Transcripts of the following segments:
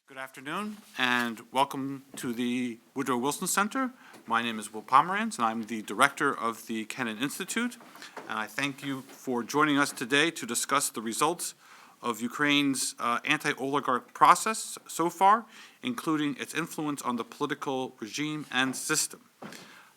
Good afternoon, and welcome to the Woodrow Wilson Center. My name is Will Pomerantz, and I'm the director of the Kennan Institute. And I thank you for joining us today to discuss the results of Ukraine's anti-oligarch process so far, including its influence on the political regime and system.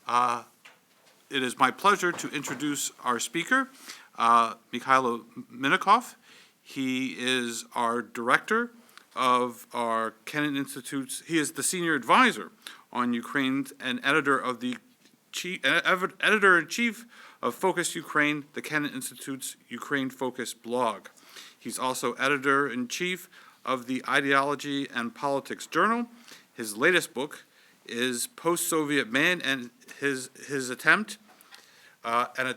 It is my pleasure to introduce our speaker, Mikhailo Minikov. He is our director of our Kennan Institute's, he is the senior advisor on Ukraine and editor-in-chief of Focus Ukraine, the Kennan Institute's Ukraine Focus blog. He's also editor-in-chief of the Ideology and Politics Journal. His latest book is Post-Soviet Man and his attempt at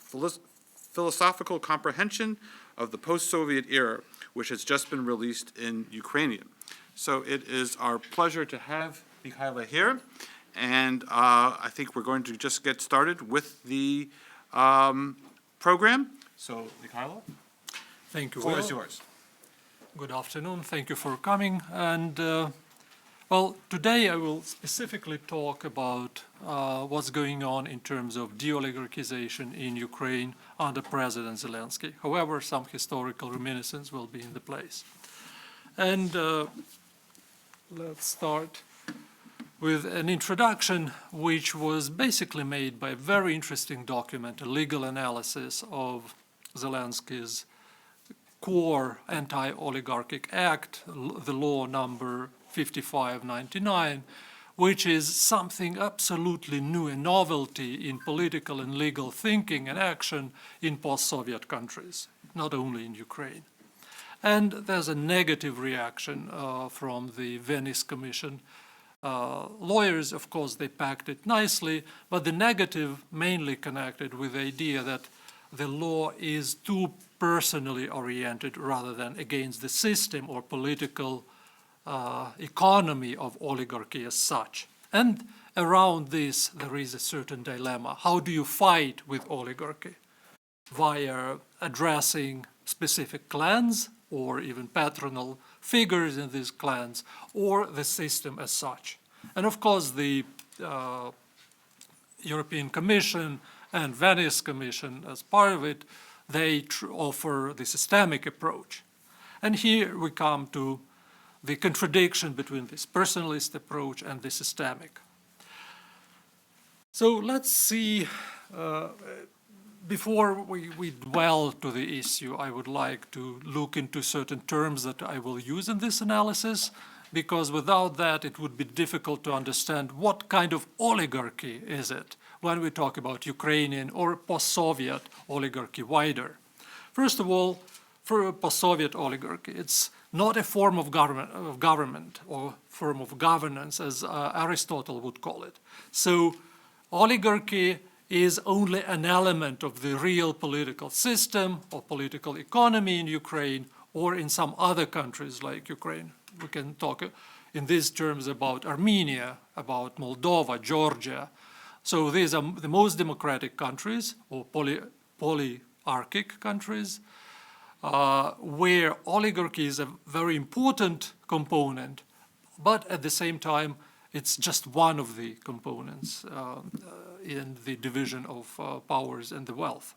philosophical comprehension of the post-Soviet era, which has just been released in Ukrainian. So it is our pleasure to have Mikhailo here, and I think we're going to just get started with the program. So, Mikhailo, thank you. The floor is yours. Good afternoon. Thank you for coming. And well, today I will specifically talk about what's going on in terms of de-oligarchization in Ukraine under President Zelensky. However, some historical reminiscence will be in the place. And let's start with an introduction which was basically made by a very interesting document, a legal analysis of Zelensky's core anti-oligarchic act, the law number 5599, which is something absolutely new, a novelty in political and legal thinking and action in post-Soviet countries, not only in Ukraine. And there's a negative reaction from the Venice Commission. Lawyers, of course, they packed it nicely, but the negative mainly connected with the idea that the law is too personally oriented rather than against the system or political economy of oligarchy as such. And around this, there is a certain dilemma. How do you fight with oligarchy? Via addressing specific clans or even patronal figures in these clans, or the system as such. And of course, the European Commission and Venice Commission, as part of it, they offer the systemic approach. And here we come to the contradiction between this personalist approach and the systemic. So let's see, before we dwell to the issue, I would like to look into certain terms that I will use in this analysis, because without that it would be difficult to understand what kind of oligarchy is it when we talk about Ukrainian or post-Soviet oligarchy wider. First of all, for a post-Soviet oligarchy, it's not a form of government or form of governance, as Aristotle would call it. So oligarchy is only an element of the real political system or political economy in Ukraine or in some other countries like Ukraine. We can talk in these terms about Armenia, about Moldova, Georgia. So these are the most democratic countries or polyarchic countries, where oligarchy is a very important component, but at the same time, it's just one of the components in the division of powers and the wealth.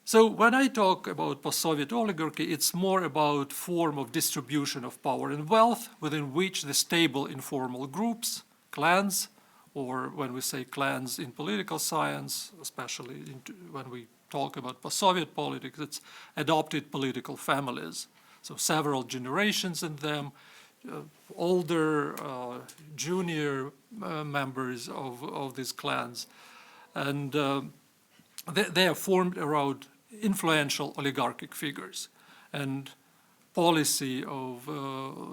So when I talk about post-Soviet oligarchy, it's more about form of distribution of power and wealth within which the stable informal groups, clans, or when we say clans in political science, especially when we talk about post-Soviet politics, it's adopted political families. So several generations in them, older, junior members of these clans. And they are formed around influential oligarchic figures. And policy of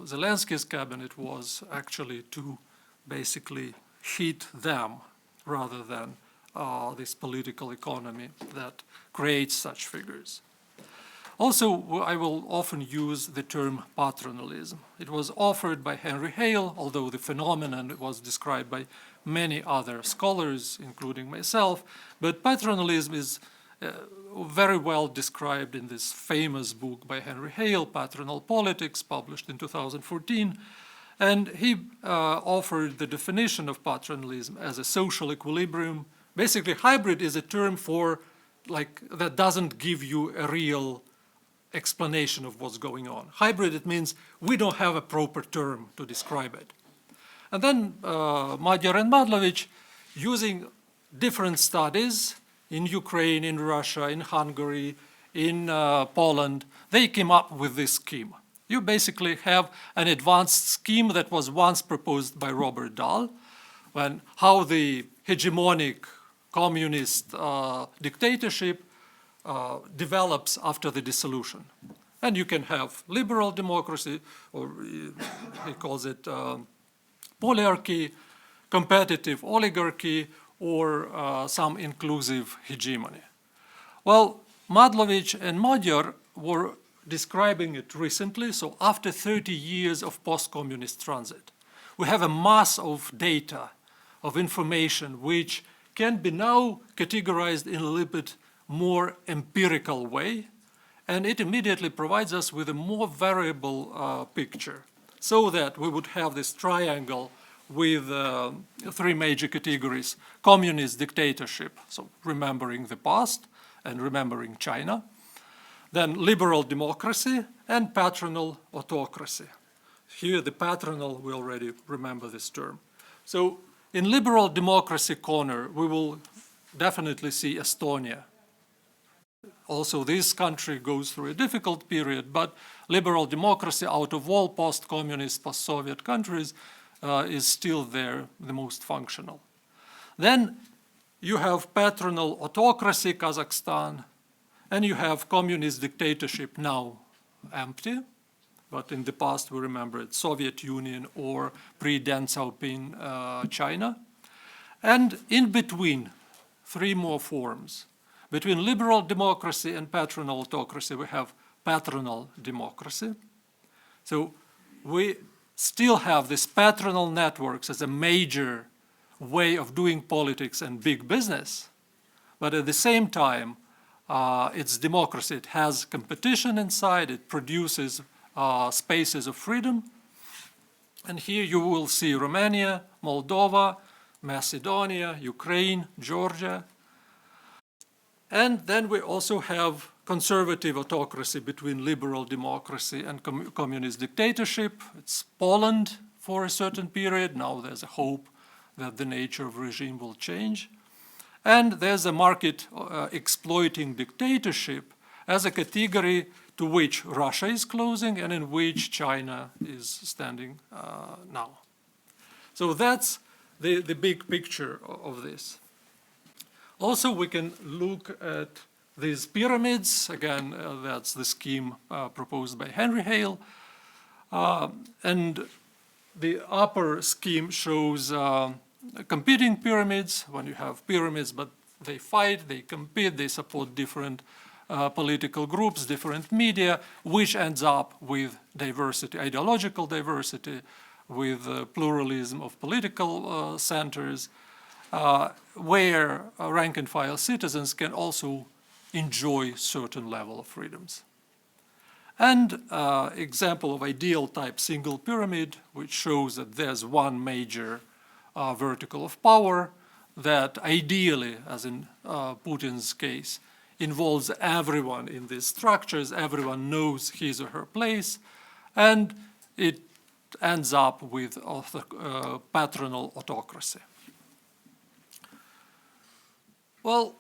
Zelensky's cabinet was actually to basically hit them rather than this political economy that creates such figures. Also, I will often use the term patronalism. It was offered by Henry Hale, although the phenomenon was described by many other scholars, including myself. But patronalism is very well described in this famous book by Henry Hale, Patronal Politics, published in 2014. And he offered the definition of patronalism as a social equilibrium. Basically, hybrid is a term for, that doesn't give you a real explanation of what's going on. Hybrid, it means we don't have a proper term to describe it. And then Magyar and Madlovich, using different studies in Ukraine, in Russia, in Hungary, in Poland, they came up with this scheme. You basically have an advanced scheme that was once proposed by Robert Dahl, when how the hegemonic communist dictatorship develops after the dissolution. And you can have liberal democracy, or he calls it polyarchy, competitive oligarchy, or some inclusive hegemony. Well, Madlovich and Magyar were describing it recently, so after 30 years of post-communist transit. We have a mass of data, of information, which can be now categorized in a little bit more empirical way, and it immediately provides us with a more variable picture, so that we would have this triangle with three major categories: communist dictatorship, so remembering the past and remembering China, then liberal democracy and patronal autocracy. Here the patronal, we already remember this term. So in liberal democracy corner, we will definitely see Estonia. Also, this country goes through a difficult period, but liberal democracy out of all post-communist, post-Soviet countries is still there, the most functional. Then you have patronal autocracy, Kazakhstan, and you have communist dictatorship, now empty, but in the past we remember it, Soviet Union or pre-Deng Xiaoping China. And in between, three more forms. Between liberal democracy and patronal autocracy, we have patronal democracy. So we still have these patronal networks as a major way of doing politics and big business, but at the same time, it's democracy. It has competition inside, it produces spaces of freedom. And here you will see Romania, Moldova, Macedonia, Ukraine, Georgia. And then we also have conservative autocracy between liberal democracy and communist dictatorship. It's Poland for a certain period. Now there's a hope that the nature of regime will change. And there's a market exploiting dictatorship as a category to which Russia is closing and in which China is standing now. So that's the big picture of this. Also, we can look at these pyramids. Again, that's the scheme proposed by Henry Hale. And the upper scheme shows competing pyramids. When you have pyramids, but they fight, they compete, they support different political groups, different media, which ends up with diversity, ideological diversity, with pluralism of political centers, where rank-and-file citizens can also enjoy certain level of freedoms. And example of ideal type single pyramid, which shows that there's one major vertical of power that ideally, as in Putin's case, involves everyone in these structures, everyone knows his or her place, and it ends up with patronal autocracy. Well,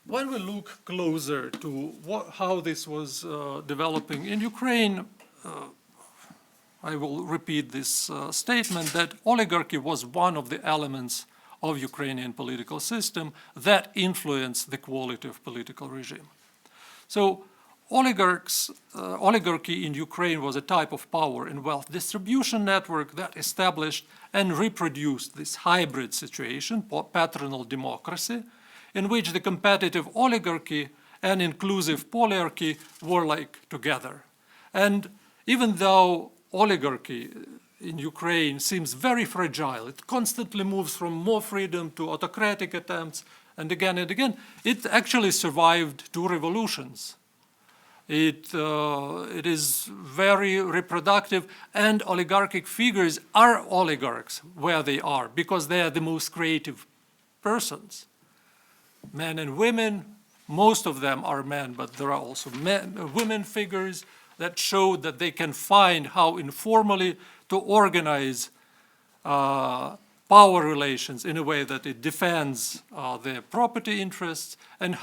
when we look closer to how this was developing in Ukraine, I will repeat this statement that oligarchy was one of the elements of Ukrainian political system that influenced the quality of political regime. So oligarchy in Ukraine was a type of power and wealth distribution network that established and reproduced this hybrid situation, patronal democracy, in which the competitive oligarchy and inclusive polyarchy were like together. And even though oligarchy in Ukraine seems very fragile, it constantly moves from more freedom to autocratic attempts, and again and again. It actually survived 2 revolutions. It is very reproductive, and oligarchic figures are oligarchs where they are because they are the most creative persons. Men and women, most of them are men, but there are also women figures that show that they can find how informally to organize power relations in a way that it defends their property interests, and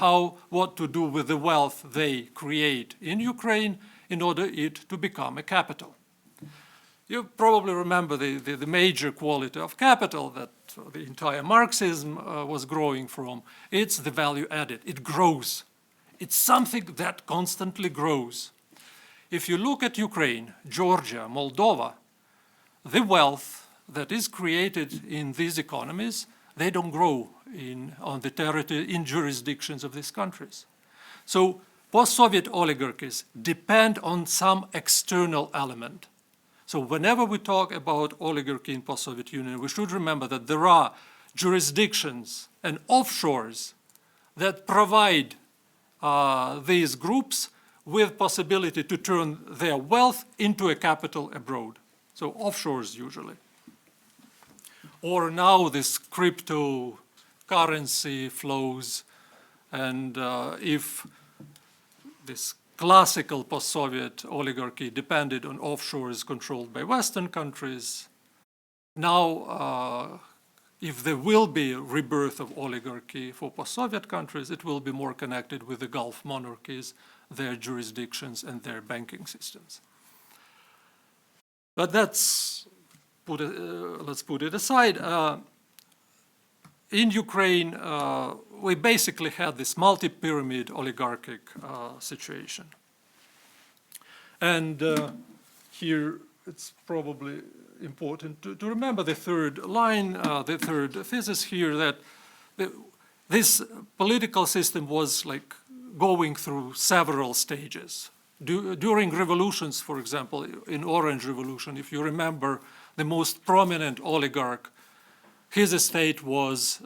what to do with the wealth they create in Ukraine in order it to become a capital. You probably remember the major quality of capital that the entire Marxism was growing from. It's the value added. It grows. It's something that constantly grows. If you look at Ukraine, Georgia, Moldova, the wealth that is created in these economies, they don't grow on the territory, in jurisdictions of these countries. So post-Soviet oligarchies depend on some external element. So whenever we talk about oligarchy in post-Soviet Union, we should remember that there are jurisdictions and offshores that provide these groups with possibility to turn their wealth into a capital abroad. So offshores usually. Or now this cryptocurrency flows, and if this classical post-Soviet oligarchy depended on offshores controlled by Western countries, now if there will be a rebirth of oligarchy for post-Soviet countries, it will be more connected with the Gulf monarchies, their jurisdictions, and their banking systems. But let's put it aside. In Ukraine, we basically had this multi-pyramid oligarchic situation. And here it's probably important to remember the third line, the third thesis here, that this political system was like going through several stages. During revolutions, for example, in Orange Revolution, if you remember, the most prominent oligarch, his estate was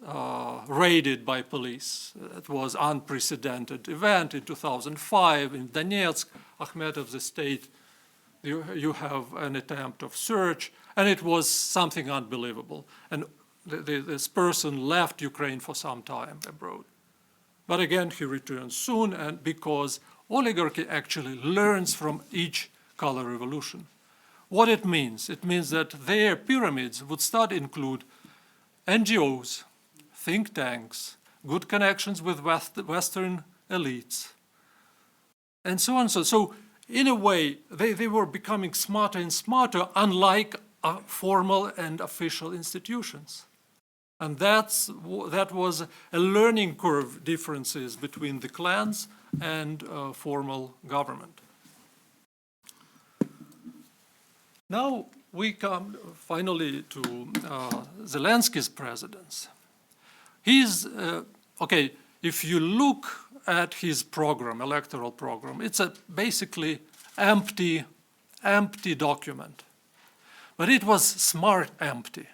raided by police. It was an unprecedented event in 2005 in Donetsk. Akhmetov's estate, you have an attempt of search, and it was something unbelievable. And this person left Ukraine for some time abroad. But again, he returns soon, and because oligarchy actually learns from each color revolution. What it means that their pyramids would start to include NGOs, think tanks, good connections with Western elites, and so on. So in a way, they were becoming smarter and smarter, unlike formal and official institutions. And that was a learning curve differences between the clans and formal government. Now we come finally to Zelensky's presidency. Okay, if you look at his program, electoral program, it's a basically empty document. But it was smart empty.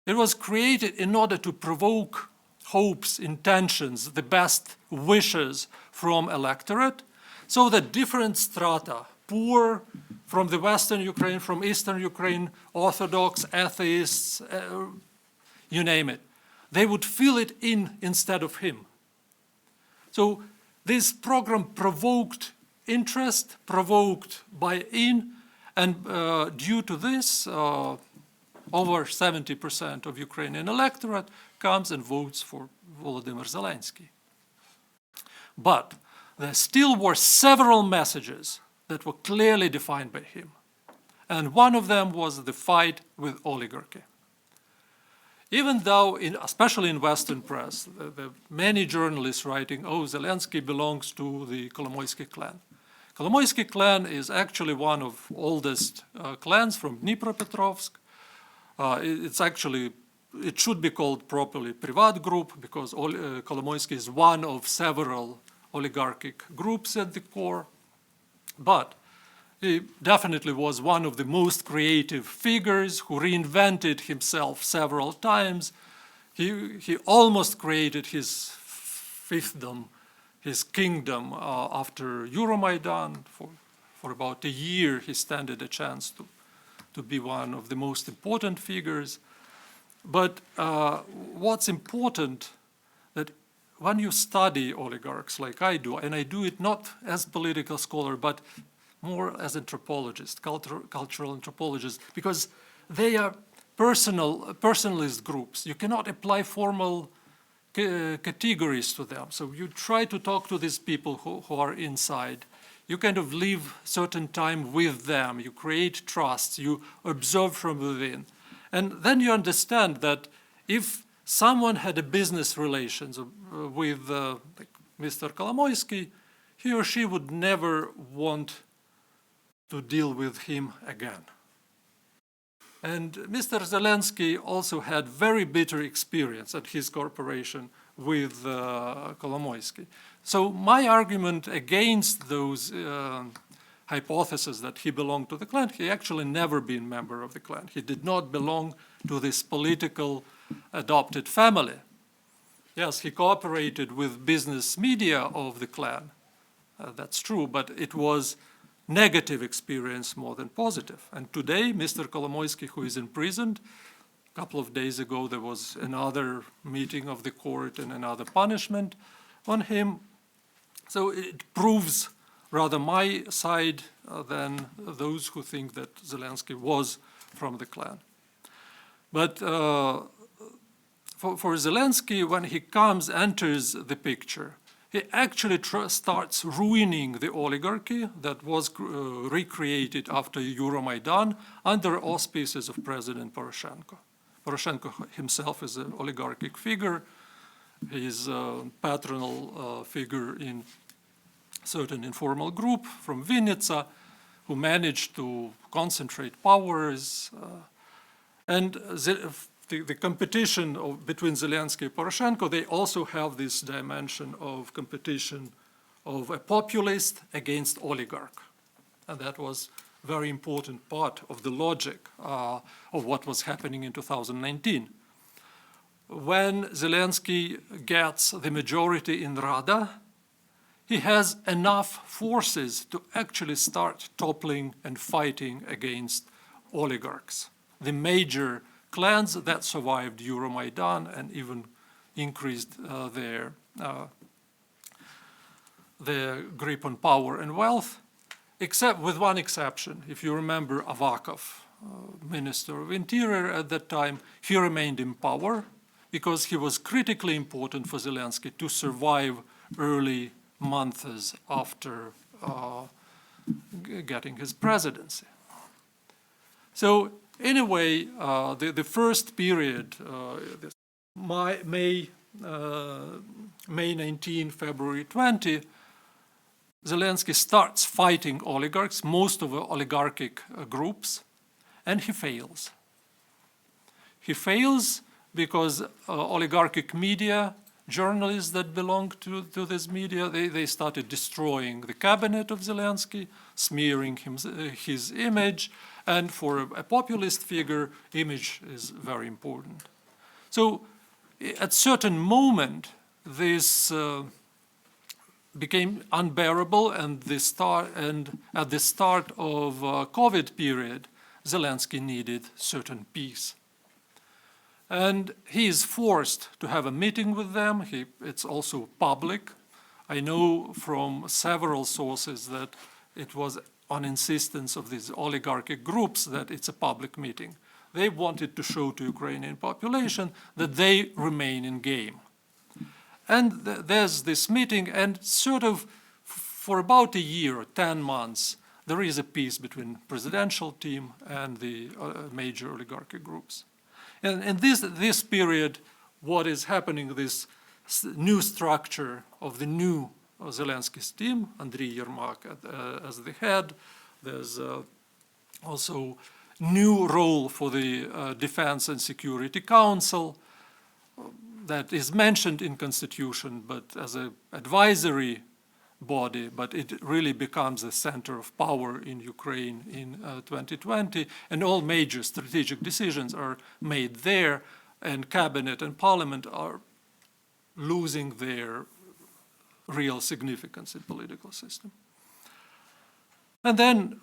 It was created in order to provoke hopes, intentions, the best wishes from electorate, so that different strata, poor from the Western Ukraine, from Eastern Ukraine, Orthodox, atheists, you name it, they would fill it in instead of him. So this program provoked interest, provoked buy-in, and due to this, over 70% of Ukrainian electorate comes and votes for Volodymyr Zelensky. But there still were several messages that were clearly defined by him. And one of them was the fight with oligarchy. Even though, especially in Western press, the many journalists writing, oh, Zelensky belongs to the Kolomoisky clan. Kolomoisky clan is actually one of oldest clans from Dnipropetrovsk. It should be called properly Privat Group, because Kolomoisky is one of several oligarchic groups at the core. But he definitely was one of the most creative figures who reinvented himself several times. He almost created his fiefdom, his kingdom after Euromaidan. For about a year, he standed a chance to be one of the most important figures. But what's important that when you study oligarchs like I do, and I do it not as political scholar, but more as anthropologist, cultural anthropologist, because they are personalist groups. You cannot apply formal categories to them. So you try to talk to these people who are inside. You kind of live certain time with them. You create trust. You observe from within. And then you understand that if someone had a business relations with like Mr. Kolomoisky, he or she would never want to deal with him again. And Mr. Zelensky also had very bitter experience at his corporation with Kolomoisky. So my argument against those hypothesis that he belonged to the clan, he actually never been a member of the clan. He did not belong to this political adopted family. Yes, he cooperated with business media of the clan. That's true, but it was negative experience more than positive. And today, Mr. Kolomoisky, who is imprisoned, a couple of days ago there was another meeting of the court and another punishment on him. So it proves rather my side than those who think that Zelensky was from the clan. But for Zelensky, when he enters the picture, he actually starts ruining the oligarchy that was recreated after Euromaidan under auspices of President Poroshenko. Poroshenko himself is an oligarchic figure. He is a patronal figure in certain informal group from Vinnytsia who managed to concentrate powers. And the competition between Zelensky and Poroshenko, they also have this dimension of competition of a populist against oligarch. And that was a very important part of the logic of what was happening in 2019. When Zelensky gets the majority in Rada, he has enough forces to actually start toppling and fighting against oligarchs, the major clans that survived Euromaidan and even increased their grip on power and wealth, except with one exception. If you remember Avakov, Minister of Interior at that time, he remained in power because he was critically important for Zelensky to survive early months after getting his presidency. So anyway, the first period, May 19, February 20, Zelensky starts fighting oligarchs, most of the oligarchic groups, and he fails. He fails because oligarchic media, journalists that belong to this media, they started destroying the cabinet of Zelensky, smearing his image, and for a populist figure, image is very important. So at certain moment, this became unbearable, and at the start of COVID period, Zelensky needed certain peace. And he is forced to have a meeting with them. It's also public. I know from several sources that it was on insistence of these oligarchic groups that it's a public meeting. They wanted to show to Ukrainian population that they remain in game. And there's this meeting, and sort of for about a year or 10 months, there is a peace between presidential team and the major oligarchic groups. And in this period, what is happening, this new structure of the new Zelensky's team, Andriy Yermak as the head, there's also new role for the Defense and Security Council that is mentioned in Constitution, but as an advisory body, but it really becomes a center of power in Ukraine in 2020, and all major strategic decisions are made there. and cabinet and parliament are losing their real significance in political system. And then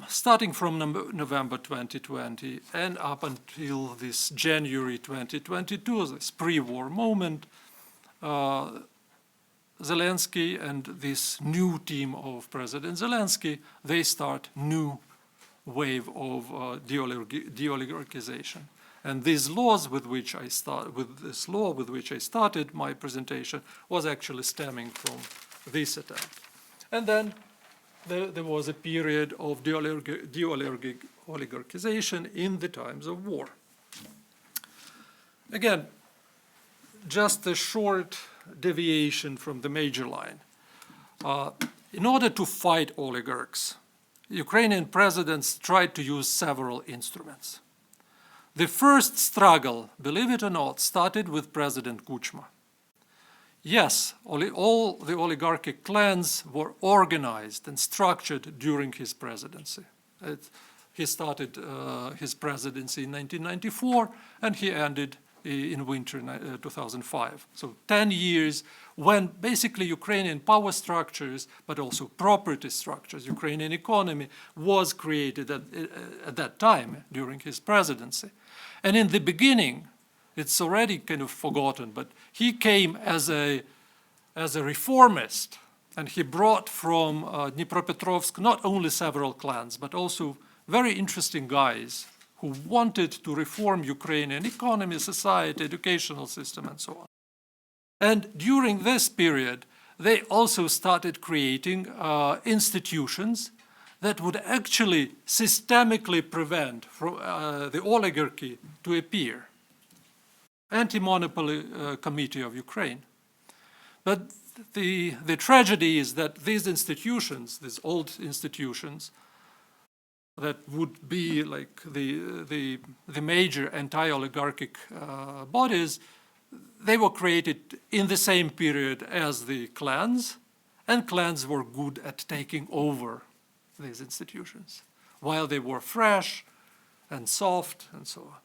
starting from November 2020 and up until this January 2022, this pre-war moment, Zelensky and this new team of President Zelensky, they start new wave of de-oligarchization. And these laws with this law with which I started my presentation was actually stemming from this attempt. And then there was a period of de-oligarchization in the times of war. Again, just a short deviation from the major line. In order to fight oligarchs, Ukrainian presidents tried to use several instruments. The first struggle, believe it or not, started with President Kuchma. Yes, all the oligarchic clans were organized and structured during his presidency. He started his presidency in 1994 and he ended in winter 2005. So 10 years when basically Ukrainian power structures, but also property structures, Ukrainian economy was created at that time during his presidency. And in the beginning, it's already kind of forgotten, but he came as a reformist, and he brought from Dnipropetrovsk not only several clans, but also very interesting guys who wanted to reform Ukrainian economy, society, educational system, and so on. And during this period, they also started creating institutions that would actually systemically prevent the oligarchy to appear. Anti-Monopoly Committee of Ukraine. But the tragedy is that these institutions, these old institutions, that would be like the major anti-oligarchic bodies, they were created in the same period as the clans, and clans were good at taking over these institutions, while they were fresh and soft and so on.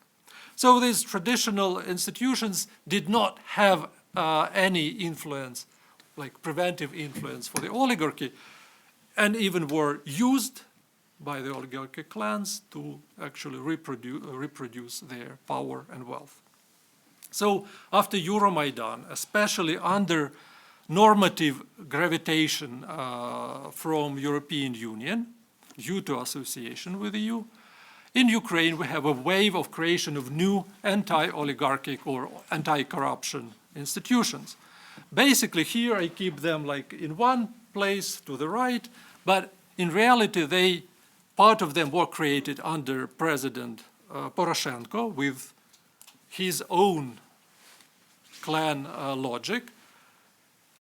So these traditional institutions did not have any influence, like preventive influence for the oligarchy, and even were used by the oligarchic clans to actually reproduce their power and wealth. So after Euromaidan, especially under normative gravitation from European Union due to association with the EU, in Ukraine we have a wave of creation of new anti-oligarchic or anti-corruption institutions. Basically here I keep them like in one place to the right, but in reality part of them were created under President Poroshenko with his own clan logic,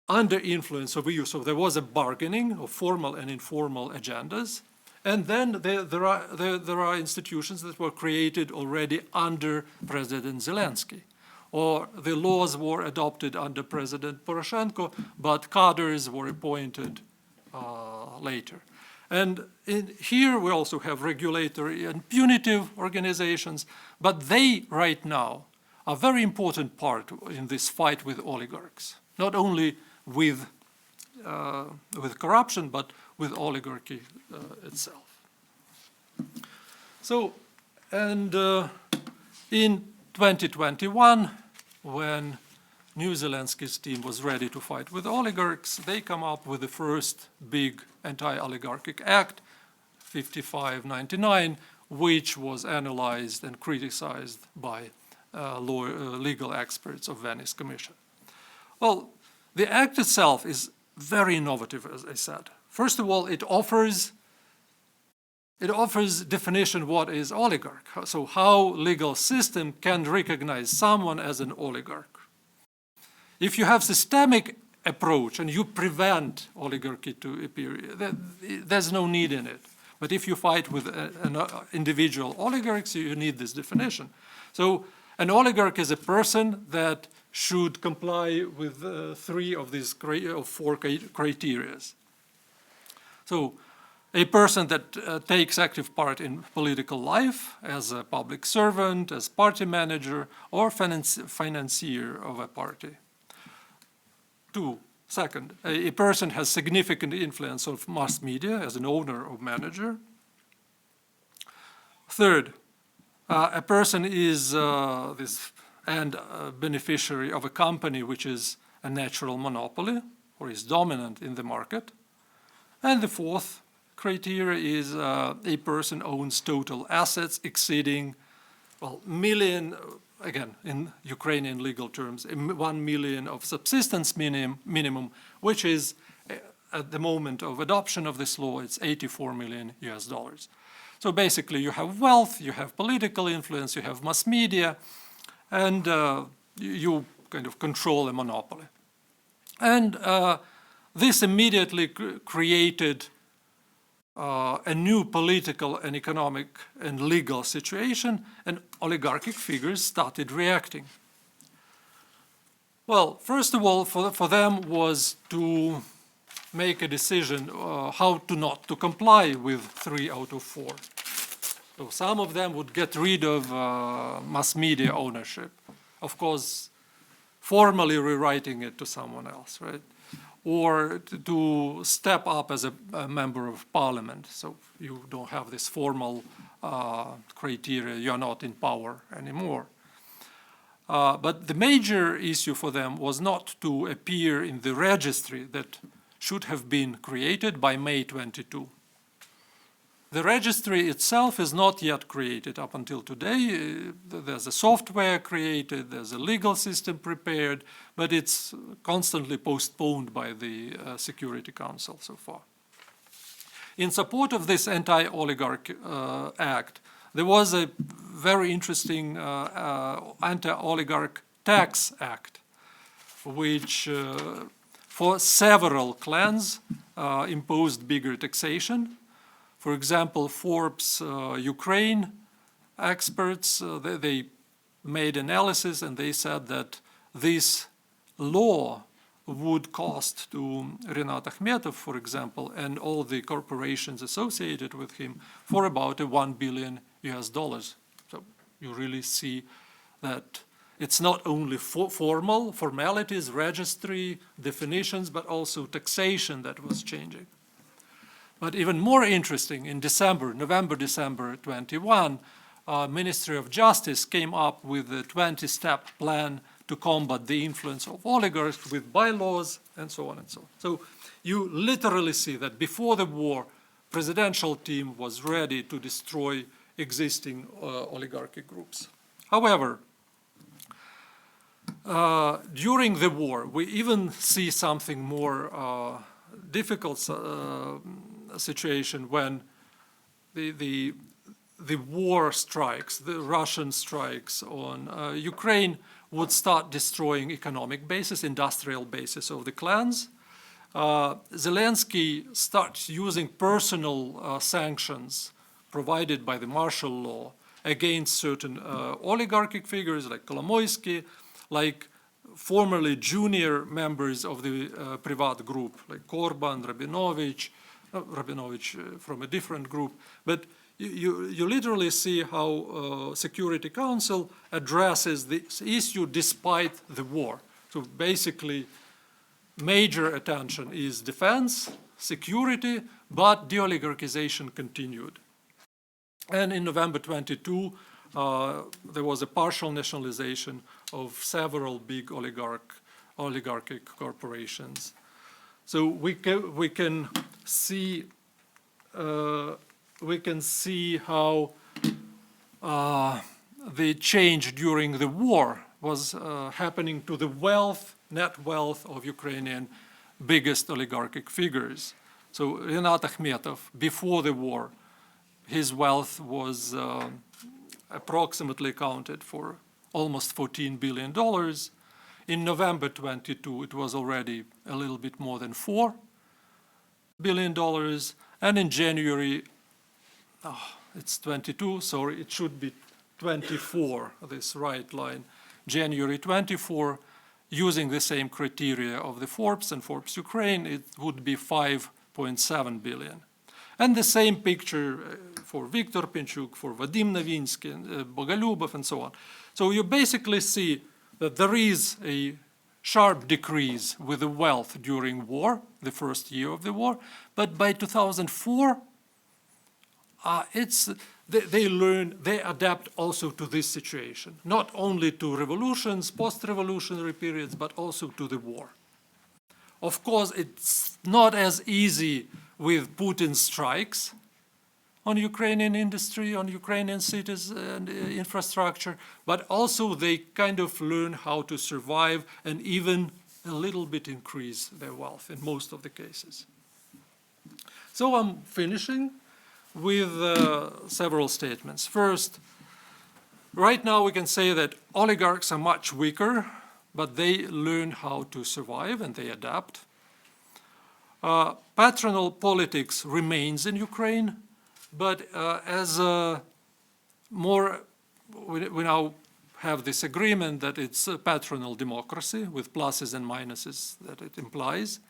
under influence of EU. So there was a bargaining of formal and informal agendas. And then there are institutions that were created already under President Zelensky. Or the laws were adopted under President Poroshenko, but cadres were appointed later. And here we also have regulatory and punitive organizations, but they right now are a very important part in this fight with oligarchs, not only with corruption, but with oligarchy itself. So, and in 2021, when New Zelensky's team was ready to fight with oligarchs, they come up with the first big anti-oligarchic act, 5599, which was analyzed and criticized by legal experts of Venice Commission. Well, the act itself is very innovative, as I said. First of all, it offers definition what is oligarch. So how legal system can recognize someone as an oligarch. If you have systemic approach and you prevent oligarchy to appear, there's no need in it. But if you fight with an individual oligarchs, you need this definition. So an oligarch is a person that should comply with three of these four criteria. So a person that takes active part in political life as a public servant, as party manager, or financier of a party. Second, a person has significant influence of mass media as an owner or manager. Third, a person is beneficiary of a company which is a natural monopoly or is dominant in the market. And the fourth criteria is a person owns total assets exceeding, well, million, again, in Ukrainian legal terms, 1 million of subsistence minimum, which is, at the moment of adoption of this law, it's $84 million. So basically you have wealth, you have political influence, you have mass media, and you kind of control a monopoly. And this immediately created a new political and economic and legal situation, and oligarchic figures started reacting. Well, first of all, for them was to make a decision how not to comply with 3 out of 4. So some of them would get rid of mass media ownership, of course, formally rewriting it to someone else, right? Or to step up as a member of parliament, so you don't have this formal criteria, you're not in power anymore. But the major issue for them was not to appear in the registry that should have been created by May 22. The registry itself is not yet created up until today. There's a software created, there's a legal system prepared, but it's constantly postponed by the Security Council so far. In support of this anti-oligarch act, there was a very interesting anti-oligarch tax act, which for several clans imposed bigger taxation. For example, Forbes Ukraine experts, they made analysis and they said that this law would cost to Rinat Akhmetov, for example, and all the corporations associated with him for about $1 billion. So you really see that it's not only formalities, registry, definitions, but also taxation that was changing. But even more interesting, in November-December 21, Ministry of Justice came up with a 20-step plan to combat the influence of oligarchs with bylaws and so on and so on. So you literally see that before the war, presidential team was ready to destroy existing oligarchic groups. However, during the war, we even see something more difficult situation when the war strikes, the Russian strikes on Ukraine would start destroying economic basis, industrial basis of the clans. Zelensky starts using personal sanctions provided by the martial law against certain oligarchic figures like Kolomoisky, like formerly junior members of the Privat group, like Korban, Rabinovich from a different group. But you literally see how Security Council addresses this issue despite the war. So basically, major attention is defense, security, but de-oligarchization continued. And in November 22, there was a partial nationalization of several big oligarchic corporations. So we can see how the change during the war was happening to the net wealth of Ukrainian biggest oligarchic figures. So Rinat Akhmetov, before the war, his wealth was approximately accounted for almost $14 billion. In November 22, it was already a little bit more than $4 billion. And in January, it's 22, sorry, it should be 24, this right line. January 24, using the same criteria of the Forbes and Forbes Ukraine, it would be $5.7 billion. And the same picture for Viktor Pinchuk, for Vadim Novinsky, Bogolyubov, and so on. So you basically see that there is a sharp decrease with the wealth during war, the first year of the war, but by 2004, they adapt also to this situation, not only to revolutions, post-revolutionary periods, but also to the war. Of course, it's not as easy with Putin's strikes on Ukrainian industry, on Ukrainian cities and infrastructure, but also they kind of learn how to survive and even a little bit increase their wealth in most of the cases. So I'm finishing with several statements. First, right now we can say that oligarchs are much weaker, but they learn how to survive and they adapt. Patronal politics remains in Ukraine, but we now have this agreement that it's a patronal democracy with pluses and minuses that it implies.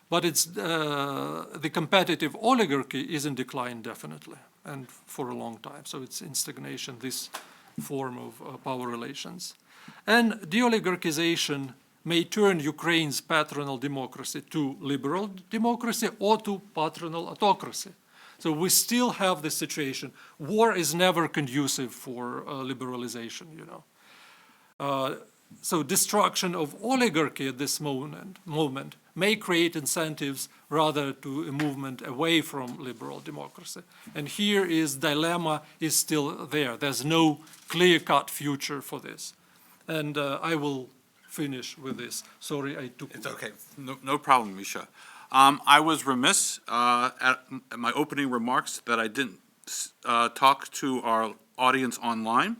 But it's, the competitive oligarchy is in decline definitely, and for a long time. So it's in stagnation, this form of power relations. And de-oligarchization may turn Ukraine's patronal democracy to liberal democracy or to patronal autocracy. So we still have this situation. War is never conducive for liberalization, you know. So destruction of oligarchy at this moment may create incentives rather to a movement away from liberal democracy. And here is dilemma is still there. There's no clear-cut future for this. And I will finish with this. Sorry, I took... It's okay. No problem, Misha. I was remiss at my opening remarks that I didn't talk to our audience online.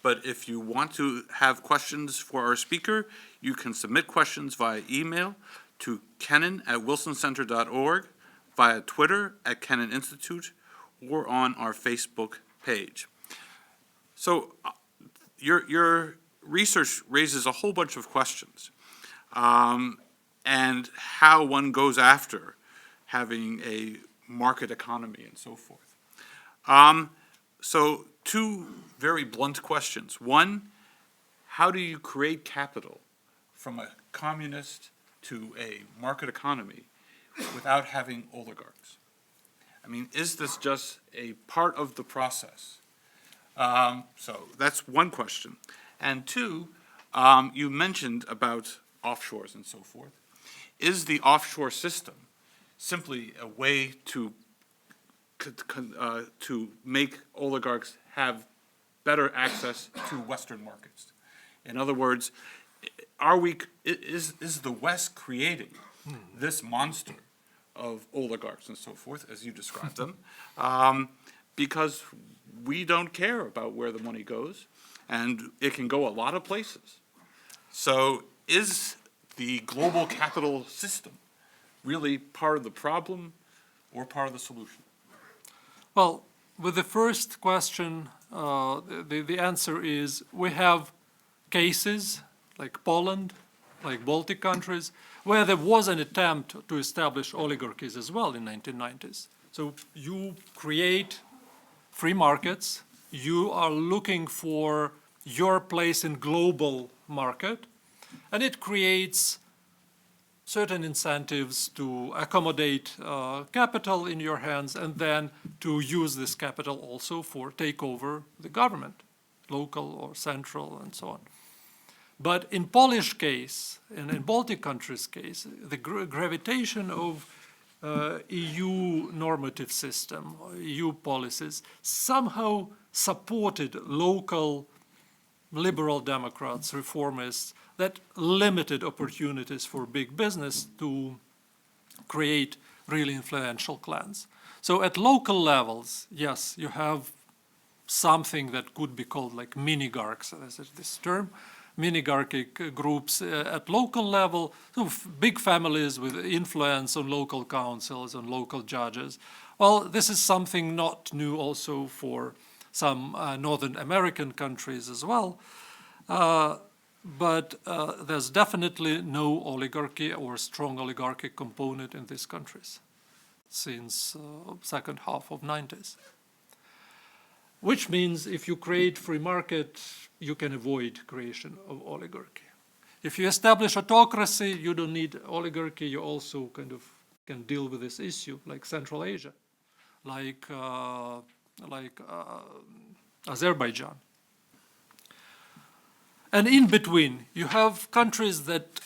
But if you want to have questions for our speaker, you can submit questions via email to kennan@wilsoncenter.org, via Twitter @Kennan Institute, or on our Facebook page. So your research raises a whole bunch of questions, and how one goes after having a market economy and so forth. So two very blunt questions. One, how do you create capital from a communist to a market economy without having oligarchs? I mean, is this just a part of the process? So that's one question. And two, you mentioned about offshores and so forth. Is the offshore system simply a way to make oligarchs have better access to Western markets? In other words, is the West creating this monster of oligarchs and so forth, as you described them, because we don't care about where the money goes, and it can go a lot of places. So is the global capital system really part of the problem or part of the solution? Well, with the first question, the answer is we have cases like Poland, like Baltic countries, where there was an attempt to establish oligarchies as well in 1990s. So you create free markets, you are looking for your place in global market, and it creates certain incentives to accommodate capital in your hands and then to use this capital also for take over the government, local or central and so on. But in Polish case, and in Baltic countries' case, the gravitation of EU normative system, EU policies, somehow supported local liberal Democrats, reformists, that limited opportunities for big business to create really influential clans. So at local levels, yes, you have something that could be called like minigarchs, there's this term, minigarchic groups at local level, so big families with influence on local councils and local judges. Well, this is something not new also for some Northern American countries as well. But there's definitely no oligarchy or strong oligarchic component in these countries. since second half of 90s. Which means if you create free market, you can avoid creation of oligarchy. If you establish autocracy, you don't need oligarchy. You also kind of can deal with this issue, like Central Asia, like Azerbaijan. And in between, you have countries that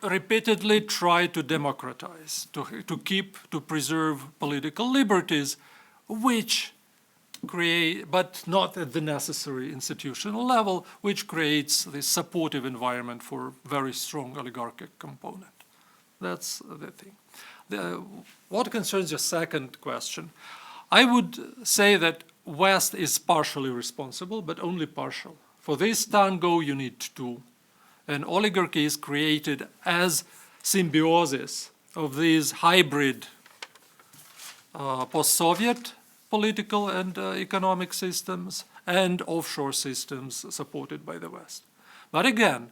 repeatedly try to democratize, to preserve political liberties, which create, but not at the necessary institutional level, which creates this supportive environment for very strong oligarchic component. That's the thing. What concerns your second question, I would say that West is partially responsible, but only partial. For this tango, you need two. An oligarchy is created as symbiosis of these hybrid post-Soviet political and economic systems and offshore systems supported by the West. But again,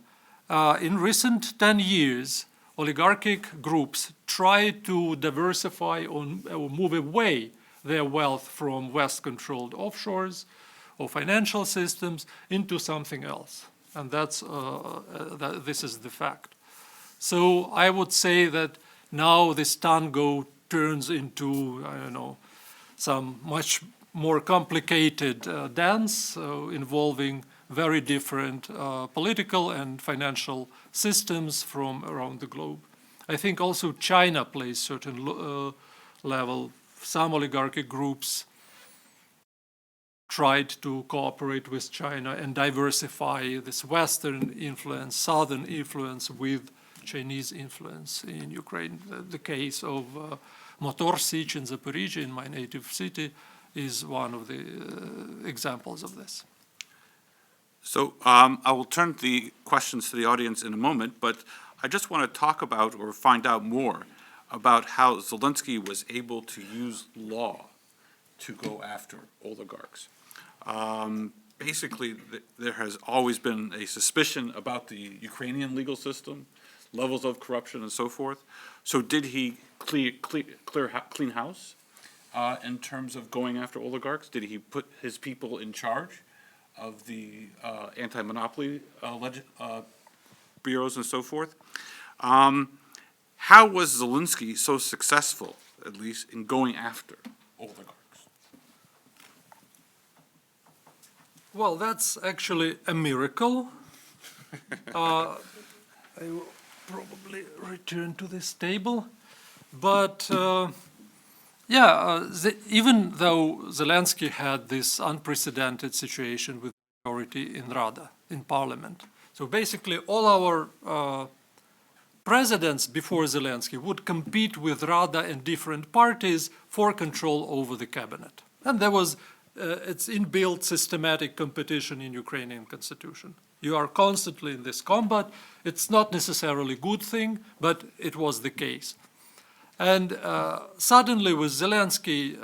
in recent 10 years, oligarchic groups try to diversify or move away their wealth from West-controlled offshores or financial systems into something else. And this is the fact. So I would say that now this tango turns into, I don't know, some much more complicated dance involving very different political and financial systems from around the globe. I think also China plays certain level. Some oligarchic groups tried to cooperate with China and diversify this Western influence, Southern influence with Chinese influence in Ukraine. The case of Motor Sich in Zaporizhzhia, in my native city, is one of the examples of this. So I will turn the questions to the audience in a moment, but I just want to talk about or find out more about how Zelensky was able to use law to go after oligarchs. Basically, there has always been a suspicion about the Ukrainian legal system, levels of corruption and so forth. So did he clean house in terms of going after oligarchs? Did he put his people in charge of the anti-monopoly bureaus and so forth? How was Zelensky so successful, at least, in going after oligarchs? Well, that's actually a miracle. I will probably return to this table. But even though Zelensky had this unprecedented situation with majority in Rada, in parliament, so basically all our presidents before Zelensky would compete with Rada and different parties for control over the cabinet. And there was it's inbuilt systematic competition in Ukrainian constitution. You are constantly in this combat. It's not necessarily a good thing, but it was the case. And suddenly with Zelensky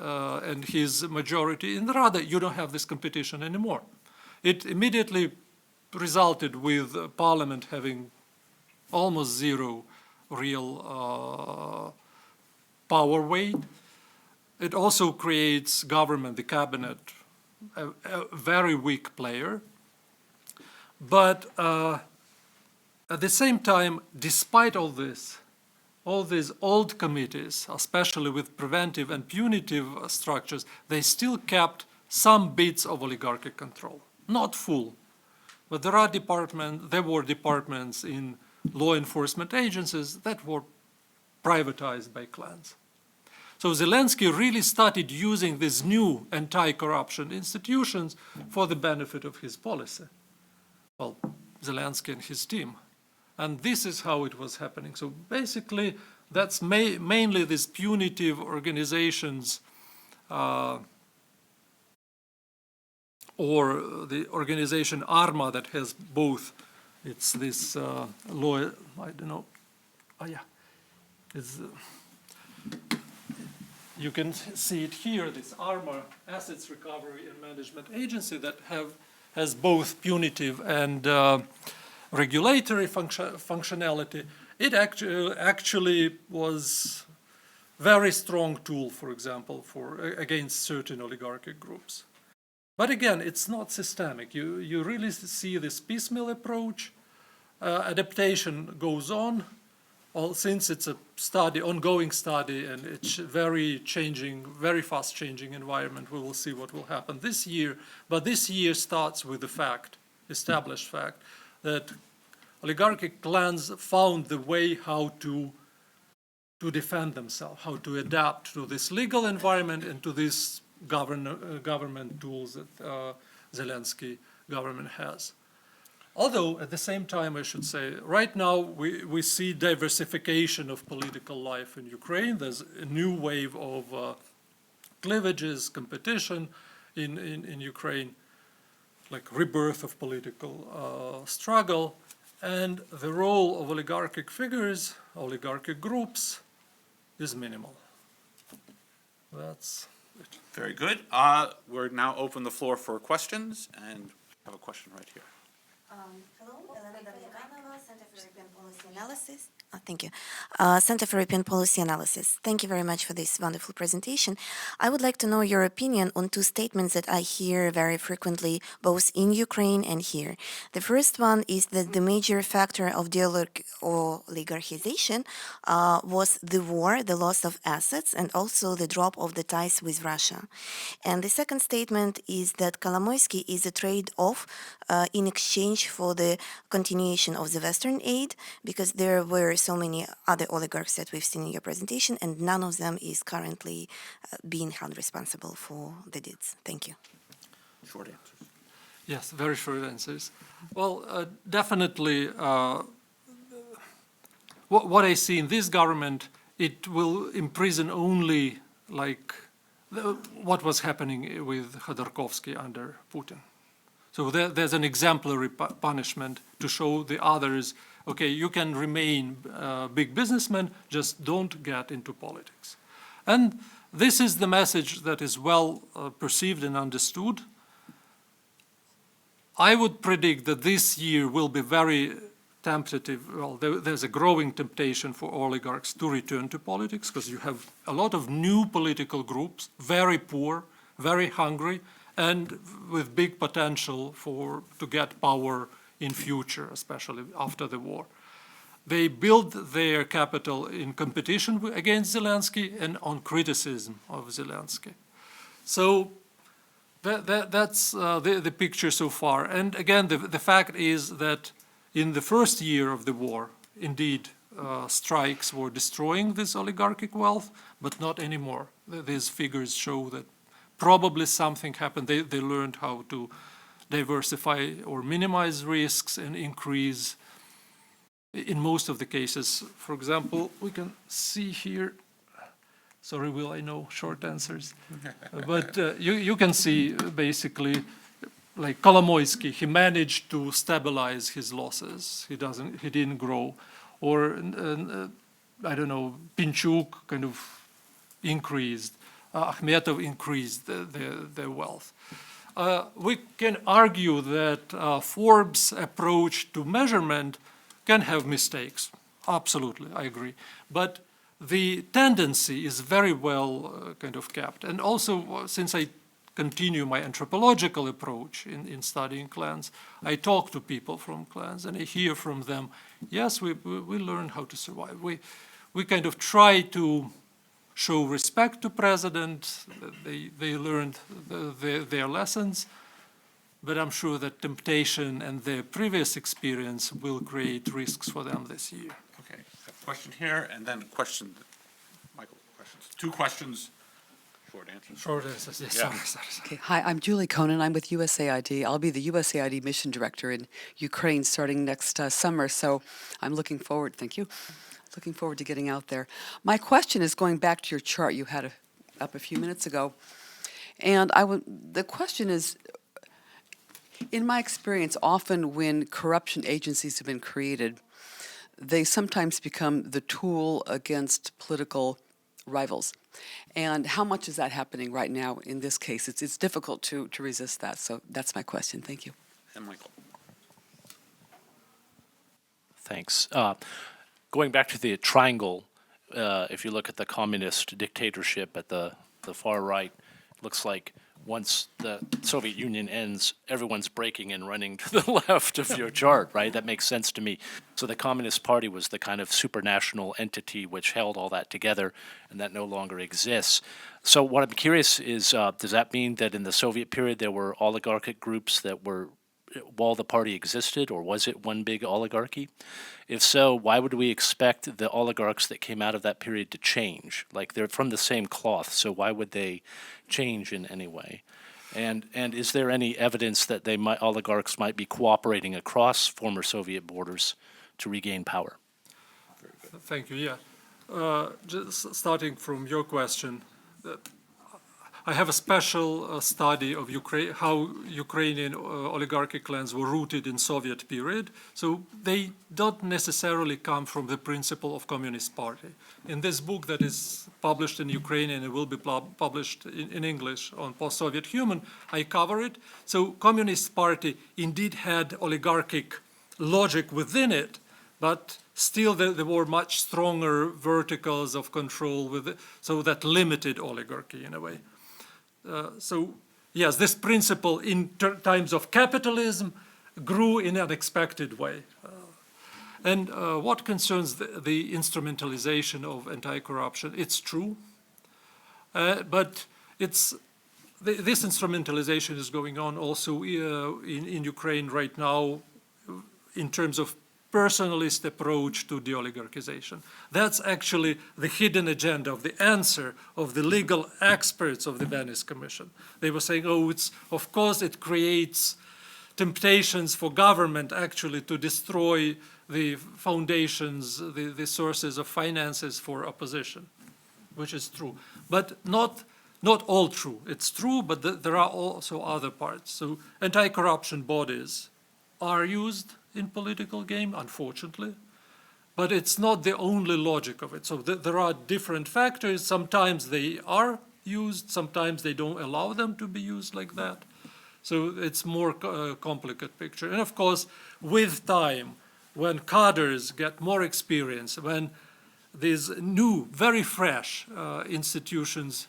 and his majority in the Rada, you don't have this competition anymore. It immediately resulted with parliament having almost zero real power weight. It also creates government, the cabinet, a very weak player. But at the same time, despite all this, all these old committees, especially with preventive and punitive structures, they still kept some bits of oligarchic control. Not full, but there were departments in law enforcement agencies that were privatized by clans. So Zelensky really started using these new anti-corruption institutions for the benefit of his policy. Well, Zelensky and his team. And this is how it was happening. So basically, that's mainly these punitive organizations or the organization ARMA that has both. It's this law, I don't know. Oh, yeah. It's, you can see it here, this ARMA, Assets Recovery and Management Agency, that has both punitive and regulatory functionality. It actually was very strong tool, for example, against certain oligarchic groups. But again, it's not systemic. You really see this piecemeal approach. Adaptation goes on. Since it's a ongoing study, and it's very fast changing environment, we will see what will happen this year. But this year starts with the established fact, that oligarchic clans found the way how to defend themselves, how to adapt to this legal environment and to these government tools that Zelensky government has. Although, at the same time, I should say, right now we see diversification of political life in Ukraine. There's a new wave of cleavages, competition in Ukraine, like rebirth of political struggle, and the role of oligarchic figures, oligarchic groups, is minimal. That's it. Very good. We're now open the floor for questions, and I have a question right here. Hello, Elena Davleganova, Center for European Policy Analysis. Thank you. Center for European Policy Analysis. Thank you very much for this wonderful presentation. I would like to know your opinion on two statements that I hear very frequently, both in Ukraine and here. The first one is that the major factor of de-oligarchization was the war, the loss of assets, and also the drop of the ties with Russia. And the second statement is that Kolomoisky is a trade-off in exchange for the continuation of the Western aid, because there were so many other oligarchs that we've seen in your presentation, and none of them is currently being held responsible for the deeds. Thank you. Short answers. Yes, very short answers. Well, definitely, what I see in this government, it will imprison only like what was happening with Khodorkovsky under Putin. So there's an exemplary punishment to show the others, okay, you can remain big businessmen, just don't get into politics. And this is the message that is well perceived and understood. I would predict that this year will be very temptative. Well, there's a growing temptation for oligarchs to return to politics, because you have a lot of new political groups, very poor, very hungry, and with big potential to get power in future, especially after the war. They build their capital in competition against Zelensky and on criticism of Zelensky. So that's the picture so far. And again, the fact is that in the first year of the war, indeed, strikes were destroying this oligarchic wealth, but not anymore. These figures show that probably something happened. They learned how to diversify or minimize risks and increase in most of the cases. For example, we can see here, sorry, Will, I know short answers, but you can see basically like Kolomoisky, he managed to stabilize his losses. He didn't grow. Or, I don't know, Pinchuk kind of increased. Akhmetov increased their wealth. We can argue that Forbes' approach to measurement can have mistakes. Absolutely, I agree. But the tendency is very well kind of kept. And also, since I continue my anthropological approach in studying clans, I talk to people from clans and I hear from them, yes, we learned how to survive. We kind of try to show respect to president. They learned their lessons, but I'm sure that temptation and their previous experience will create risks for them this year. Okay, a question here, and then a question, Michael, questions. Two questions, short answers. Short answers, yes, Yeah. sorry. Okay. Hi, I'm Julie Conan. I'm with USAID. I'll be the USAID mission director in Ukraine starting next summer, so I'm looking forward, thank you, looking forward to getting out there. My question is going back to your chart you had up a few minutes ago, and the question is, in my experience, often when corruption agencies have been created, they sometimes become the tool against political rivals. And how much is that happening right now in this case? It's difficult to resist that. So that's my question. Thank you. And Michael. Thanks. Going back to the triangle if you look at the communist dictatorship at the far right, it looks like once the Soviet Union ends, everyone's breaking and running to the left of your chart, right? That makes sense to me. So the Communist Party was the kind of supranational entity which held all that together, and that no longer exists. So what I'm curious is, does that mean that in the Soviet period there were oligarchic groups that were, while the party existed, or was it one big oligarchy? If so, why would we expect the oligarchs that came out of that period to change? Like, they're from the same cloth, so why would they change in any way? And is there any evidence that oligarchs might be cooperating across former Soviet borders to regain power? Thank you. Yeah. Just starting from your question, I have a special study of how Ukrainian oligarchic clans were rooted in Soviet period. So they don't necessarily come from the principle of Communist Party. In this book that is published in Ukrainian and will be published in English on post-Soviet human, I cover it. So Communist Party indeed had oligarchic logic within it, but still there were much stronger verticals of control so that limited oligarchy in a way. So yes, this principle in times of capitalism grew in an unexpected way. And what concerns the instrumentalization of anti-corruption, it's true, but this instrumentalization is going on also in Ukraine right now in terms of personalist approach to de-oligarchization. That's actually the hidden agenda of the answer of the legal experts of the Venice Commission. They were saying, oh, of course it creates temptations for government actually to destroy the foundations, the sources of finances for opposition, which is true. But not all true. It's true, but there are also other parts. So anti-corruption bodies are used in political game, unfortunately, but it's not the only logic of it. So there are different factors. Sometimes they are used, sometimes they don't allow them to be used like that. So it's more complicated picture. And of course, with time, when cadres get more experience, when these new, very fresh institutes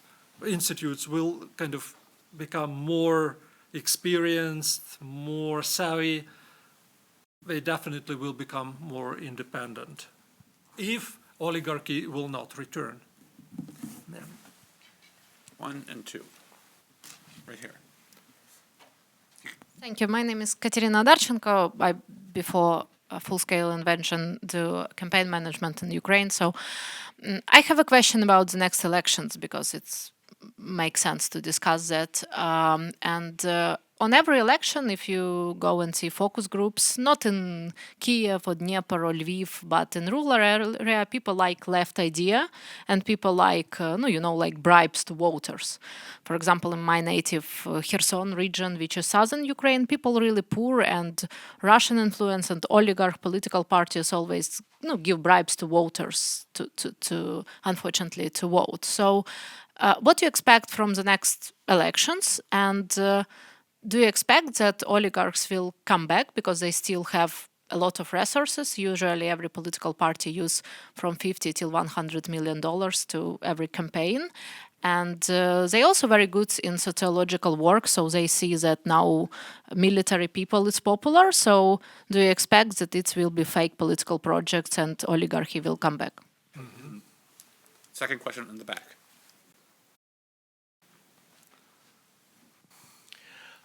will kind of become more experienced, more savvy, they definitely will become more independent if oligarchy will not return. Yeah. 1 and 2, right here. Thank you. My name is Katerina Darchenko. I, before full-scale invention, do campaign management in Ukraine. So I have a question about the next elections because it makes sense to discuss that. On every election, if you go and see focus groups, not in Kiev or Dnieper or Lviv, but in rural area, people like left idea and people like, like bribes to voters. For example, in my native Kherson region, which is southern Ukraine, people really poor and Russian influence and oligarch political parties always give bribes to voters to unfortunately to vote. So what do you expect from the next elections? And do you expect that oligarchs will come back because they still have a lot of resources? Usually every political party use from $50 till $100 million to every campaign. And they also very good in sociological work, so they see that now military people is popular. So do you expect that it will be fake political projects and oligarchy will come back? Mm-hmm. Second question in the back.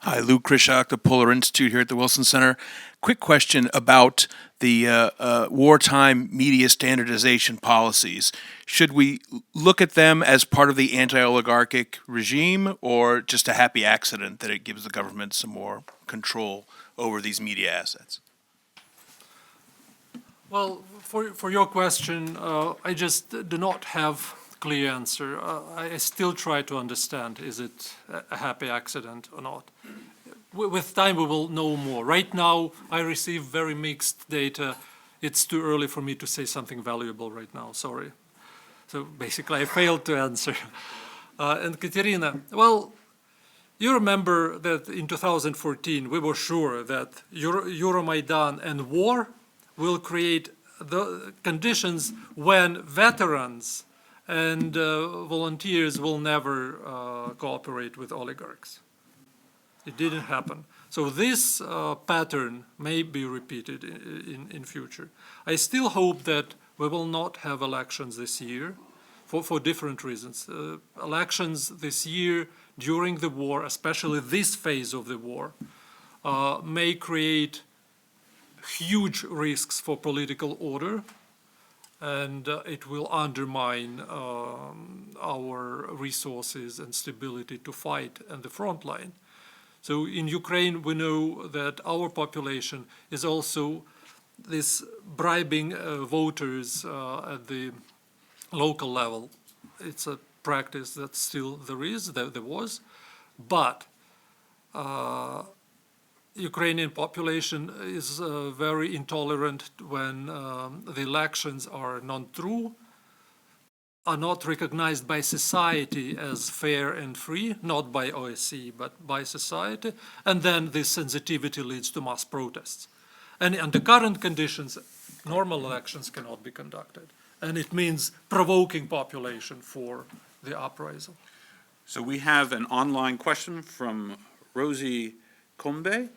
Hi, Lou Krishak, the Polar Institute here at the Wilson Center. Quick question about the wartime media standardization policies. Should we look at them as part of the anti-oligarchic regime or just a happy accident that it gives the government some more control over these media assets? Well, for your question, I just do not have clear answer. I still try to understand, is it a happy accident or not? With time, we will know more. Right now, I receive very mixed data. It's too early for me to say something valuable right now, sorry. So basically, I failed to answer. And Katerina, well, you remember that in 2014, we were sure that Euromaidan and war will create the conditions when veterans and volunteers will never cooperate with oligarchs. It didn't happen. So this pattern may be repeated in future. I still hope that we will not have elections this year for different reasons. Elections this year during the war, especially this phase of the war, may create huge risks for political order, and it will undermine our resources and stability to fight on the front line. So in Ukraine, we know that our population is also this bribing voters at the local level. It's a practice that still there was, but Ukrainian population is very intolerant when the elections are non-true, are not recognized by society as fair and free, not by OSCE, but by society, and then this sensitivity leads to mass protests. And under current conditions, normal elections cannot be conducted, and it means provoking population for the uprising. So we have an online question from Rosie Combe,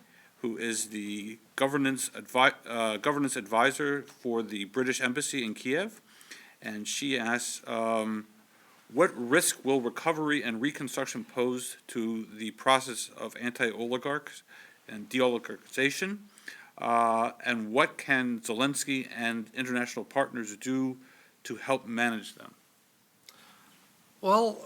who is the governance advisor for the British Embassy in Kiev. And she asks, what risk will recovery and reconstruction pose to the process of anti-oligarchs and de-oligarchization? And what can Zelensky and international partners do to help manage them? Well,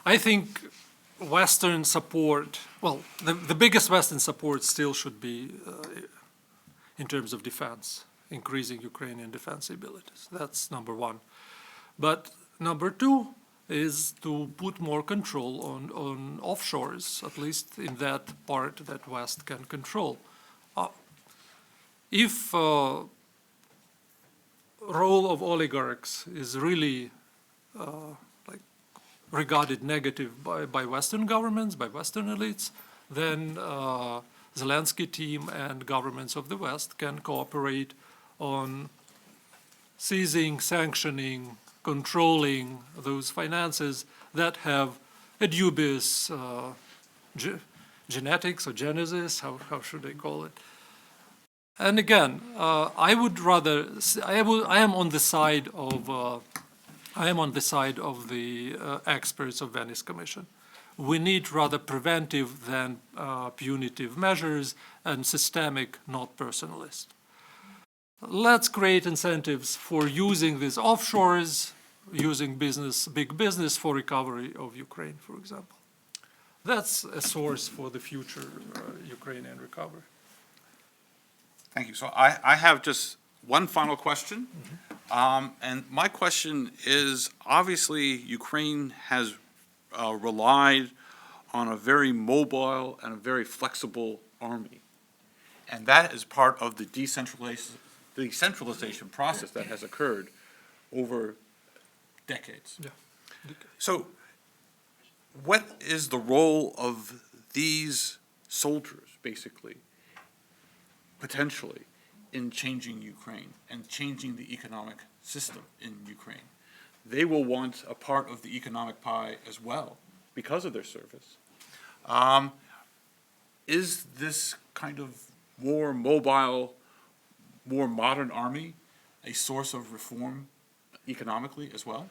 I think Western support, well, the biggest Western support still should be in terms of defense, increasing Ukrainian defense abilities. That's number one. But number two is to put more control on offshores, at least in that part that West can control. If role of oligarchs is really regarded negative by Western governments, by Western elites, then Zelensky team and governments of the West can cooperate on seizing, sanctioning, controlling those finances that have a dubious genetics or genesis, how should I call it? And again, I would rather, I am on the side of the experts of Venice Commission. We need rather preventive than punitive measures and systemic, not personalist. Let's create incentives for using these offshores, using big business for recovery of Ukraine, for example. That's a source for the future Ukrainian recovery. Thank you. So I have just one final question. And my question is, obviously, Ukraine has relied on a very mobile and a very flexible army. And that is part of the decentralization process that has occurred over decades. Yeah. So what is the role of these soldiers, basically, potentially, in changing Ukraine and changing the economic system in Ukraine? They will want a part of the economic pie as well because of their service. Is this kind of more mobile, more modern army a source of reform economically as well?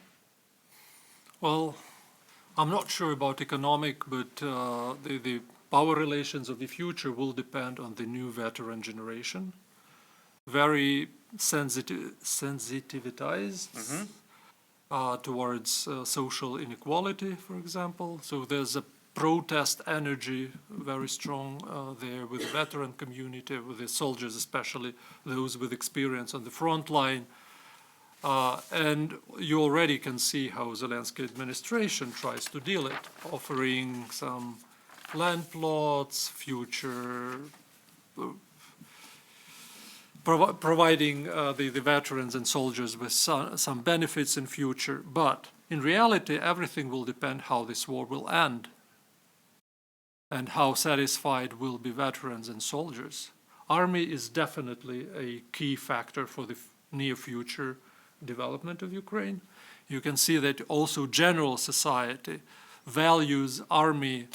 Well, I'm not sure about economic, but the power relations of the future will depend on the new veteran generation. Very sensitivized towards social inequality, for example. So there's a protest energy very strong there with the veteran community, with the soldiers, especially those with experience on the front line. And you already can see how Zelensky administration tries to deal it, offering some land plots, future, providing the veterans and soldiers with some benefits in future. But in reality, everything will depend how this war will end and how satisfied will be veterans and soldiers. Army is definitely a key factor for the near future development of Ukraine. You can see that also general society values army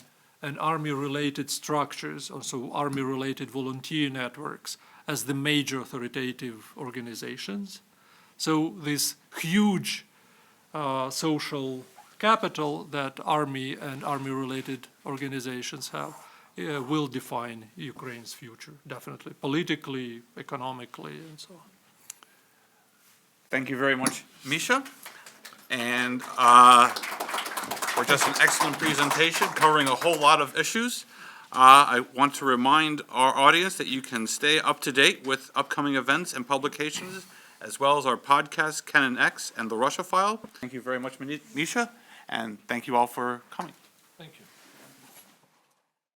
and army-related structures, also army-related volunteer networks, as the major authoritative organizations. So this huge social capital that army and army-related organizations have will define Ukraine's future, definitely, politically, economically, and so on. Thank you very much, Misha. And for just an excellent presentation covering a whole lot of issues. I want to remind our audience that you can stay up to date with upcoming events and publications, as well as our podcast, Canon X and the Russia File. Thank you very much, Misha, and thank you all for coming.